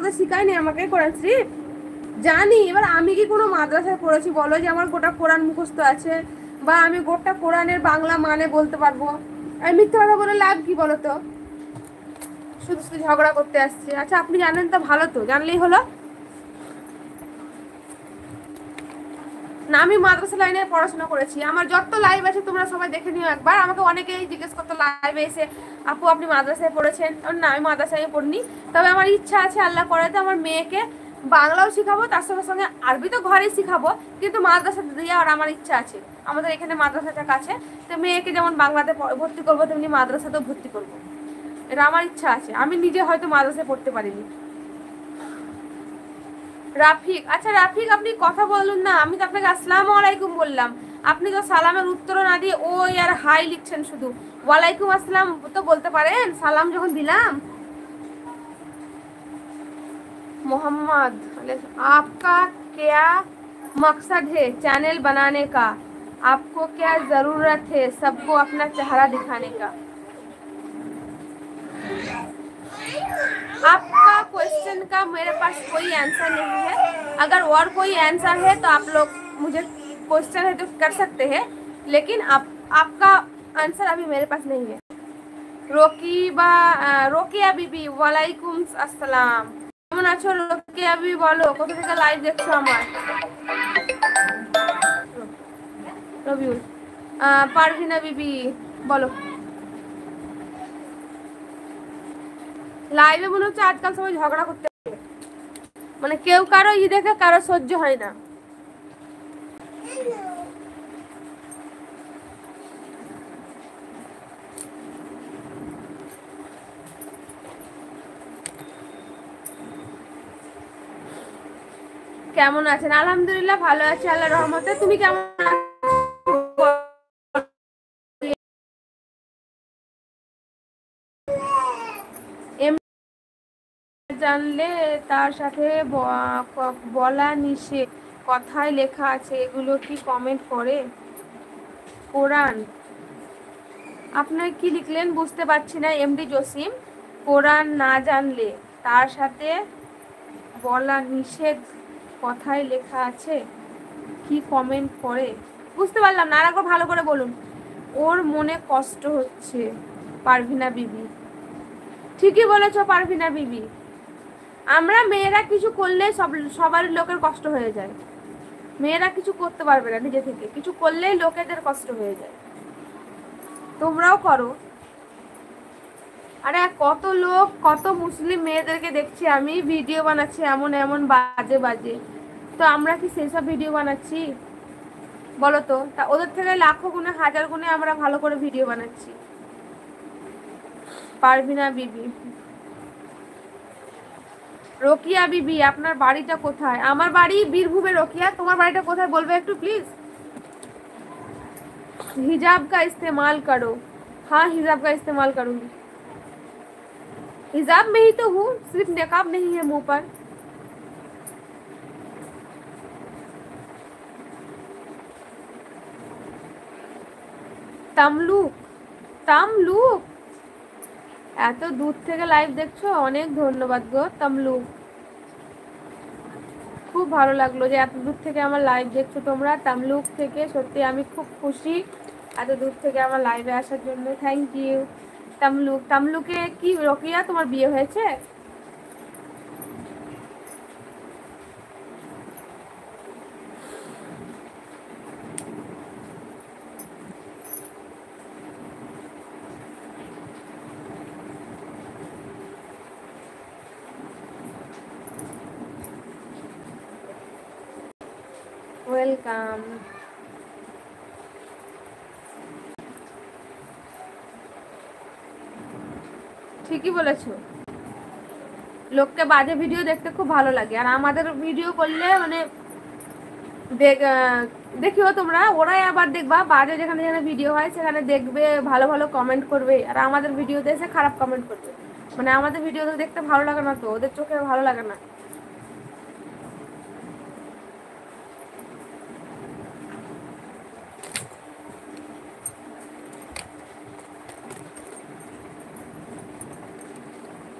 পড়তে শিখায়নি আমাকে কোরআন শরীফ? জানি। এবার আমি কি কোনো মাদ্রাসায় পড়েছি বলো যে আমার গোটা কোরআন মুখস্থ আছে, বা আমি গোটা কোরআনের বাংলা মানে বলতে পারবো? আমি মিথ্যা কথা বলে লাভ কি বলো তো? শুধু শুধু ঝগড়া করতে আসছে। আচ্ছা আপনি জানেন তো ভালো, তো জানলেই হলো না। আমি মাদ্রাসা লাইনে পড়াশোনা করেছি। আমার যত লাইভ আছে তোমরা সবাই দেখে নিও একবার। আমাকে অনেকেই জিজ্ঞেস করতো লাইভে এসে, আপু আপনি মাদ্রাসায় পড়েছেন? না, আমি মাদ্রাসায় পড়িনি। তবে আমার ইচ্ছা আছে, আল্লাহ করে তো আমার মেয়েকে বাংলাও শিখাবো, তার সঙ্গে সঙ্গে আরবি তো ঘরেই শিখাবো, কিন্তু মাদ্রাসা দিয়ে আর আমার ইচ্ছা আছে। আমাদের এখানে মাদ্রাসাটা কাছে, তো মেয়েকে যেমন বাংলাতে ভর্তি করবো তেমনি মাদ্রাসাতেও ভর্তি করবো। এটা আমার ইচ্ছা আছে। আমি নিজে হয়তো মাদ্রাসায় পড়তে পারিনি। রাফিক, আচ্ছা রাফিক আপনি কথা বলুন না। আমি তো আপনাকে আসসালামু আলাইকুম বললাম, আপনি তো সালামের উত্তরও না দিয়ে ওই আর হাই লিখছেন শুধু। ওয়ালাইকুম আসসালাম তো বলতে পারেন সালাম যখন দিলাম। मोहम्मद, आपका क्या मकसद है चैनल बनाने का? आपको क्या ज़रूरत है सबको अपना चेहरा दिखाने का? आपका क्वेश्चन का मेरे पास कोई आंसर नहीं है। अगर और कोई आंसर है तो आप लोग मुझे क्वेश्चन है तो कर सकते हैं, लेकिन आपका आंसर अभी मेरे पास नहीं है। রোকিয়া বিবি, ওয়ালাইকুম আসসালাম। কেমন আছো রোকিয়া বিবি? বলো কোথা থেকে লাইভ দেখছো আমার। রবিউল, পারভিনা বিবি বলো। লাইভে মনে হচ্ছে আজকাল সবাই ঝগড়া করতে, মানে কেউ কারো দেখে কারো সহ্য হয় না। কেমন আছেন? আলহামদুলিল্লাহ ভালো আছি আল্লাহর রহমতে। তুমি কেমন আছো? জানলে তার সাথে বলা নিষেধ, কথায় লেখা আছে, এগুলো কি কমেন্ট করে? কোরআন আপনার কি লিখলেন বুঝতে পারছি না এমডি জসিম। কোরআন না জানলে তার সাথে বলা নিষেধ, কথায় লেখা আছে, কি কমেন্ট করে? বুঝতে পারলাম না, আর একবার ভালো করে বলুন। ওর মনে কষ্ট হচ্ছে। পারভিনা বিবি, ঠিকই বলেছো পারভিনা বিবি। আমরা মেয়েরা কিছু করলে সবার লোকের কষ্ট হয়ে যায়। মেয়েরা কিছু করতে পারবে না নিজে থেকে, কিছু করলেই লোকেদের কষ্ট হয়ে যায়। তোমরাও করো। আরে কত লোক, কত মুসলিম মেয়েদেরকে দেখছি আমি ভিডিও বানাচ্ছে এমন এমন বাজে বাজে, তো আমরা কি সেসব ভিডিও বানাচ্ছি বলো তো? তা ওদের থেকে লাখো গুণে হাজার গুণে আমরা ভালো করে ভিডিও বানাচ্ছি। পারভিনা বিবি, রোকিয়া বিবি আপনার বাড়িটা কোথায়? আমার বাড়ি বীরভূমে। রোকিয়া তোমার বাড়িটা কোথায় বলবে একটু প্লিজ। हिजाब का इस्तेमाल करो। हाँ हिजाब का इस्तेमाल करूंगी। हिजाब में ही तो हूँ, सिर्फ निकाब नहीं है मुंह पर। তামলুক, তামলুক এত দূর থেকে লাইভ দেখছো, অনেক ধন্যবাদ গো তামলুক। খুব ভালো লাগলো যে এত দূর থেকে আমার লাইভ দেখছো তোমরা তামলুক থেকে। সত্যি আমি খুব খুশি এত দূর থেকে আমার লাইভে আসার জন্য। Thank you Tamluk. তামলুকে কি রোকিয়া তোমার বিয়ে হয়েছে? ওয়েলকাম। ঠিকই বলেছো, লোককে বাজে ভিডিও দেখতে খুব ভালো লাগে, আর আমাদের ভিডিও করলে মানে দেখিও তোমরা, ওরাই আবার দেখবা বাজে যেখানে যেখানে ভিডিও হয় সেখানে দেখবে ভালো ভালো কমেন্ট করবে, আর আমাদের ভিডিওতে এসে খারাপ কমেন্ট করবে। মানে আমাদের ভিডিও দেখতে ভালো লাগে না, তো ওদের চোখে ভালো লাগে না।